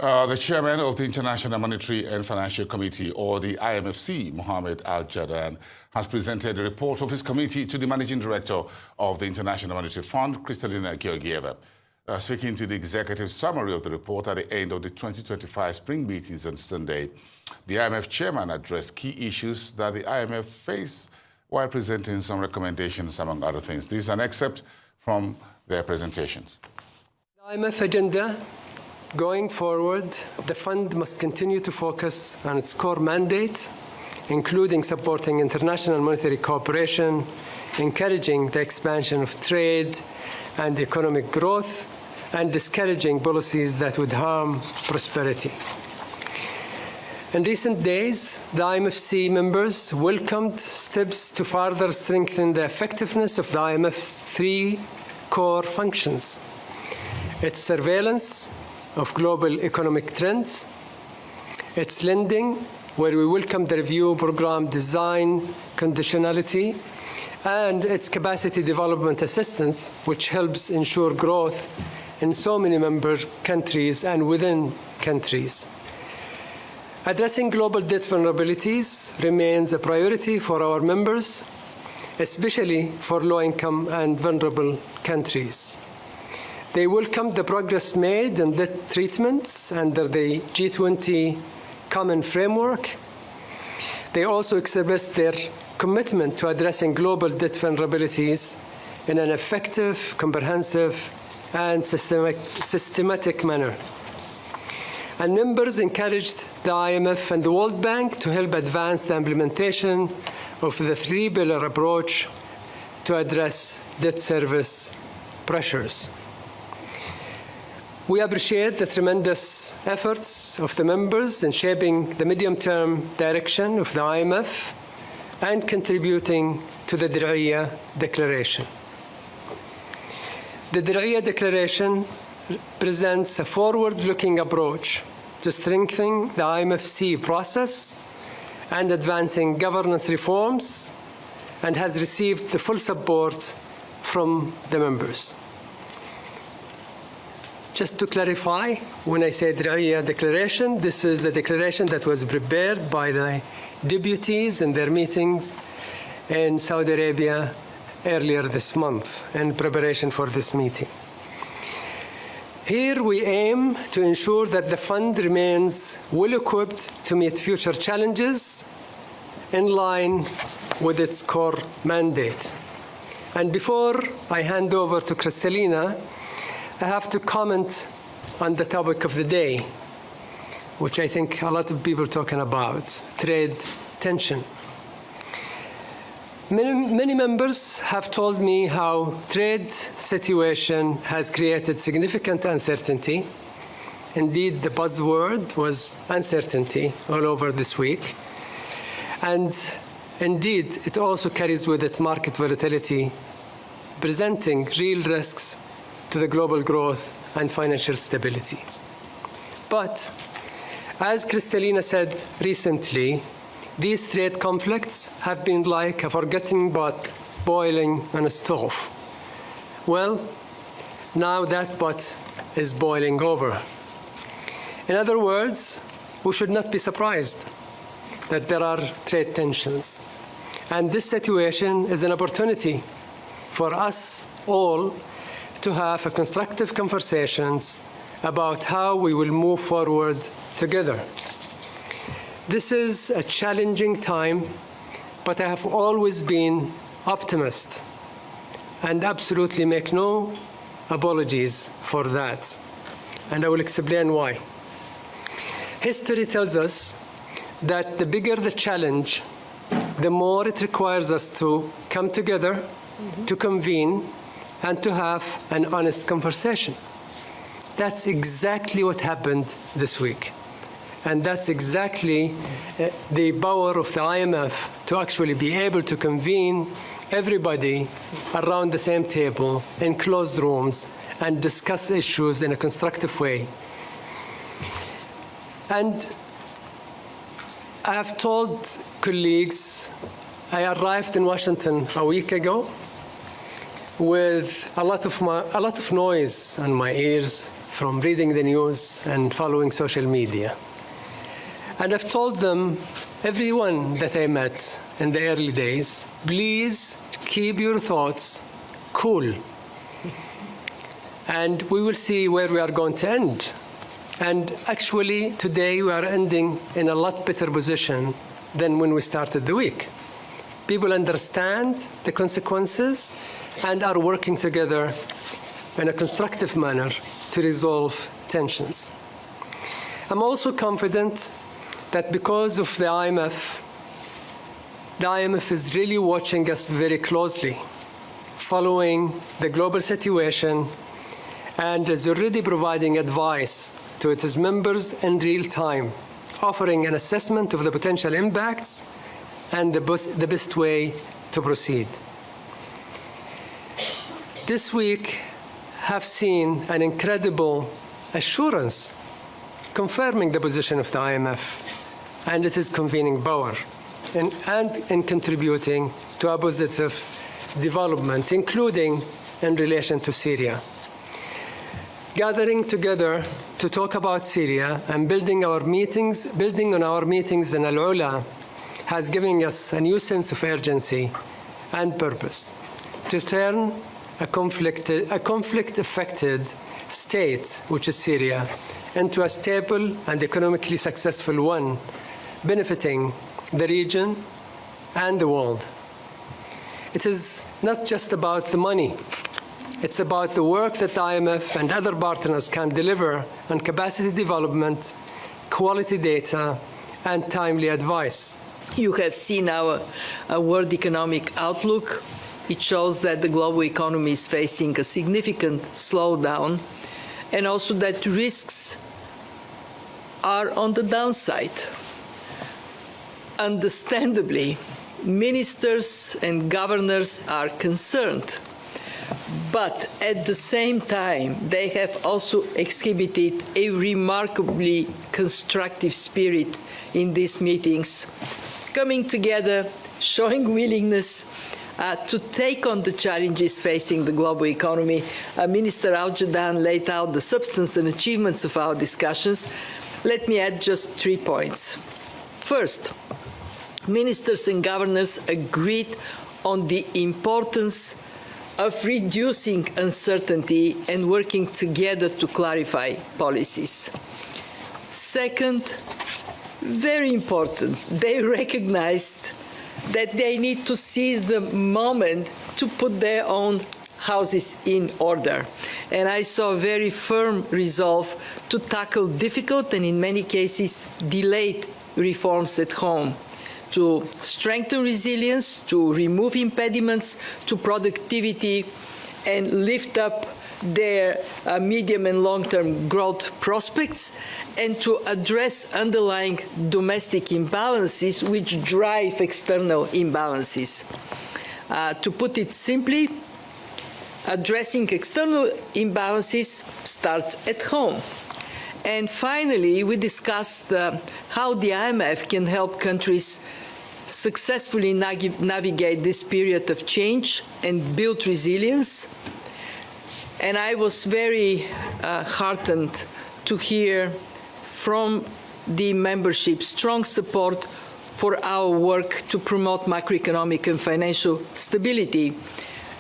The chairman of the International Monetary and Financial Committee, or the IMFC, Mohamed Al-Jadaan, has presented a report of his committee to the managing director of the International Monetary Fund, Kristalina Georgieva. Speaking to the executive summary of the report at the end of the 2025 spring meetings on Sunday, the IMF chairman addressed key issues that the IMF face while presenting some recommendations, among other things. This is an excerpt from their presentations. The IMF agenda. Going forward, the fund must continue to focus on its core mandate, including supporting international monetary cooperation, encouraging the expansion of trade and economic growth, and discouraging policies that would harm prosperity. In recent days, the IMFC members welcomed steps to further strengthen the effectiveness of the IMF's three core functions: its surveillance of global economic trends, its lending, where we welcome the review program design conditionality, and its capacity development assistance, which helps ensure growth in so many member countries and within countries. Addressing global debt vulnerabilities remains a priority for our members, especially for low-income and vulnerable countries. They welcomed the progress made in debt treatments under the G20 Common Framework. They also expressed their commitment to addressing global debt vulnerabilities in an effective, comprehensive, and systematic manner. And members encouraged the IMF and the World Bank to help advance the implementation of the three-pillar approach to address debt service pressures. We appreciate the tremendous efforts of the members in shaping the medium-term direction of the IMF and contributing to the Georgieva Declaration. The Georgieva Declaration presents a forward-looking approach to strengthening the IMFC process and advancing governance reforms, and has received the full support from the members. Just to clarify, when I say Georgieva Declaration, this is the declaration that was prepared by the deputies in their meetings in Saudi Arabia earlier this month in preparation for this meeting. Here we aim to ensure that the fund remains well-equipped to meet future challenges in line with its core mandate. And before I hand over to Kristalina, I have to comment on the topic of the day, which I think a lot of people are talking about, trade tension. Many members have told me how trade situation has created significant uncertainty. Indeed, the buzzword was uncertainty all over this week. And indeed, it also carries with it market volatility, presenting real risks to the global growth and financial stability. But, as Kristalina said recently, these trade conflicts have been like a forgotten pot boiling on a stove. Well, now that pot is boiling over. In other words, we should not be surprised that there are trade tensions. And this situation is an opportunity for us all to have constructive conversations about how we will move forward together. This is a challenging time, but I have always been optimist and absolutely make no apologies for that. And I will explain why. History tells us that the bigger the challenge, the more it requires us to come together, to convene, and to have an honest conversation. That's exactly what happened this week. And that's exactly the power of the IMF to actually be able to convene everybody around the same table in closed rooms and discuss issues in a constructive way. And I have told colleagues, I arrived in Washington a week ago with a lot of noise on my ears from reading the news and following social media. And I've told them, everyone that I met in the early days, please keep your thoughts cool. And we will see where we are going to end. And actually, today we are ending in a lot better position than when we started the week. People understand the consequences and are working together in a constructive manner to resolve tensions. I'm also confident that because of the IMF is really watching us very closely, following the global situation, and is already providing advice to its members in real time, offering an assessment of the potential impacts and the best way to proceed. This week have seen an incredible assurance confirming the position of the IMF and its convening power and in contributing to a positive development, including in relation to Syria. Gathering together to talk about Syria and building on our meetings in Al-Ula has given us a new sense of urgency and purpose to turn a conflict-affected state, which is Syria, into a stable and economically successful one, benefiting the region and the world. It is not just about the money. It's about the work that the IMF and other partners can deliver on capacity development, quality data, and timely advice. You have seen our World Economic Outlook. It shows that the global economy is facing a significant slowdown, and also that risks are on the downside. Understandably, ministers and governors are concerned. But at the same time, they have also exhibited a remarkably constructive spirit in these meetings, coming together, showing willingness to take on the challenges facing the global economy. Minister Al-Jadaan laid out the substance and achievements of our discussions. Let me add just 3 points. First, ministers and governors agreed on the importance of reducing uncertainty and working together to clarify policies. Second, very important, they recognized that they need to seize the moment to put their own houses in order. And I saw a very firm resolve to tackle difficult and in many cases delayed reforms at home, to strengthen resilience, to remove impediments to productivity, and lift up their medium and long-term growth prospects, and to address underlying domestic imbalances which drive external imbalances. To put it simply, addressing external imbalances starts at home. And finally, we discussed how the IMF can help countries successfully navigate this period of change and build resilience. And I was very heartened to hear from the membership strong support for our work to promote macroeconomic and financial stability,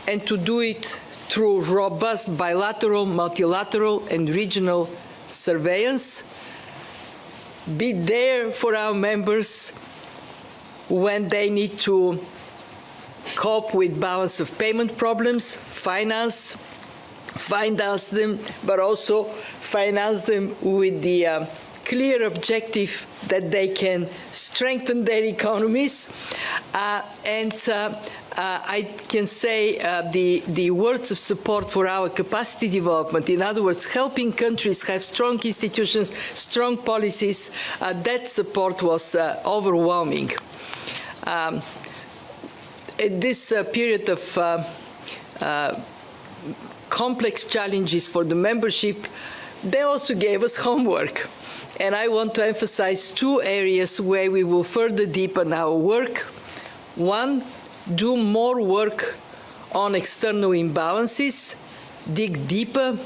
and to do it through robust bilateral, multilateral, and regional surveillance. Be there for our members when they need to cope with balance of payment problems, finance them, but also finance them with the clear objective that they can strengthen their economies. I can say the words of support for our capacity development, in other words, helping countries have strong institutions, strong policies, that support was overwhelming. In this period of complex challenges for the membership, they also gave us homework. And I want to emphasize 2 areas where we will further deepen our work. One, do more work on external imbalances, dig deeper,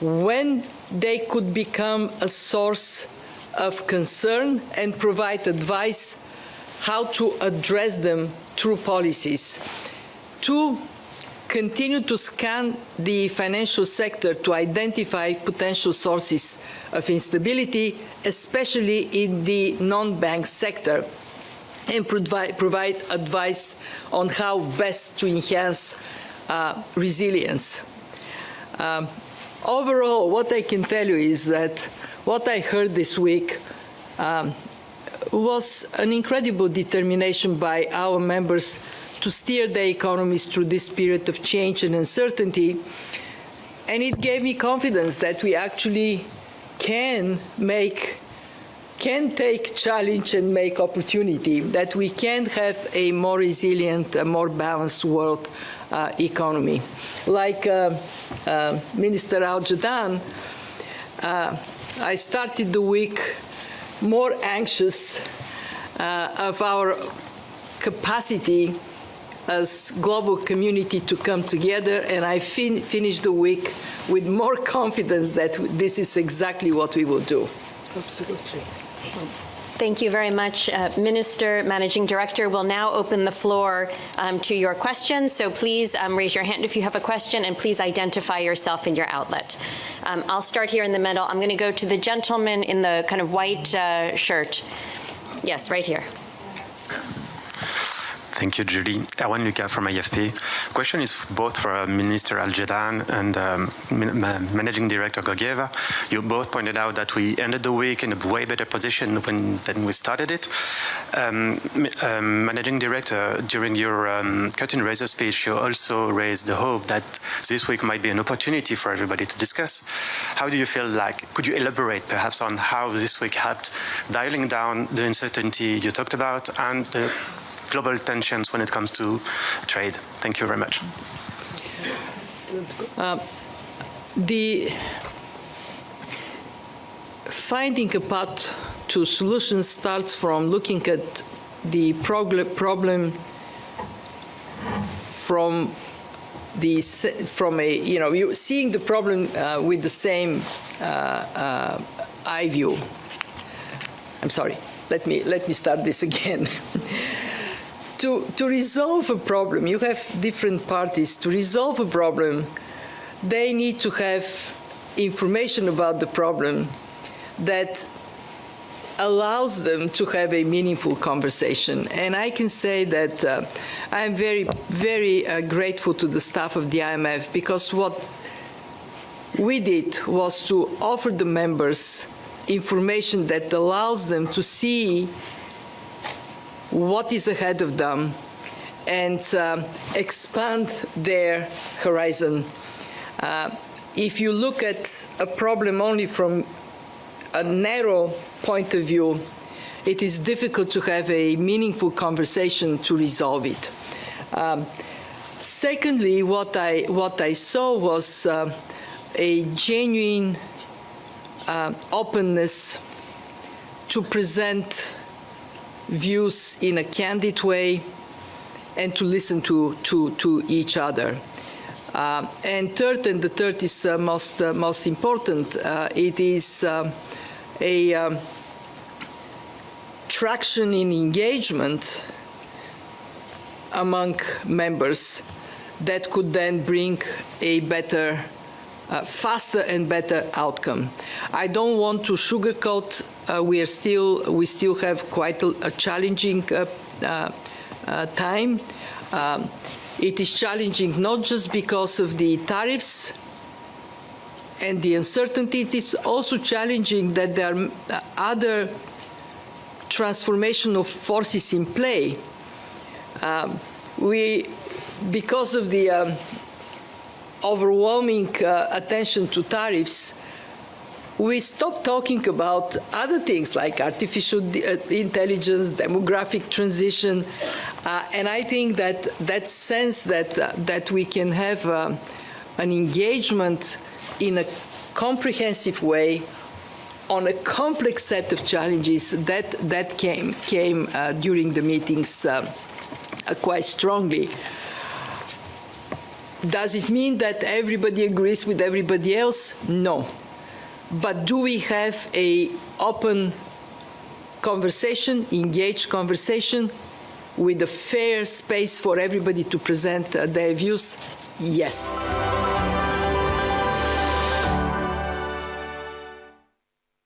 when they could become a source of concern and provide advice how to address them through policies. 2, continue to scan the financial sector to identify potential sources of instability, especially in the non-bank sector, and provide advice on how best to enhance resilience. Overall, what I can tell you is that what I heard this week was an incredible determination by our members to steer the economies through this period of change and uncertainty, and it gave me confidence that we actually can take challenge and make opportunity, that we can have a more resilient, a more balanced world economy. Like Minister Al-Jadaan, I started the week more anxious of our capacity as global community to come together, and I finished the week with more confidence that this is exactly what we will do. Absolutely. Thank you very much, Minister, Managing Director. We'll now open the floor to your questions. So please raise your hand if you have a question, and please identify yourself and your outlet. I'll start here in the middle. I'm going to go to the gentleman in the kind of white shirt. Yes, right here. Thank you, Julie. Erwan Luca from IFP. Question is both for Minister Al-Jadaan and Managing Director Georgieva. You both pointed out that we ended the week in a way better position than we started it. Managing Director, during your curtain raiser speech, you also raised the hope that this week might be an opportunity for everybody to discuss. How do you feel like? Could you elaborate perhaps on how this week helped dialing down the uncertainty you talked about and the global tensions when it comes to trade? Thank you very much. The finding a path to solutions starts from looking at the problem from you seeing the problem with the same eye view. I'm sorry. Let me start this again. To resolve a problem, you have different parties. To resolve a problem, they need to have information about the problem that allows them to have a meaningful conversation. And I can say that I am very, very grateful to the staff of the IMF, because what we did was to offer the members information that allows them to see what is ahead of them and expand their horizon. If you look at a problem only from a narrow point of view, it is difficult to have a meaningful conversation to resolve it. Secondly, what I saw was a genuine openness to present views in a candid way and to listen to each other. And third, and the third is most important, it is a traction in engagement among members that could then bring a better, faster and better outcome. I don't want to sugarcoat. We still have quite a challenging time. It is challenging not just because of the tariffs and the uncertainty. It is also challenging that there are other transformational forces in play. Because of the overwhelming attention to tariffs, we stopped talking about other things like artificial intelligence, demographic transition, and I think that sense that we can have an engagement in a comprehensive way on a complex set of challenges that came during the meetings quite strongly. Does it mean that everybody agrees with everybody else? No. But do we have an open conversation, engaged conversation, with a fair space for everybody to present their views? Yes.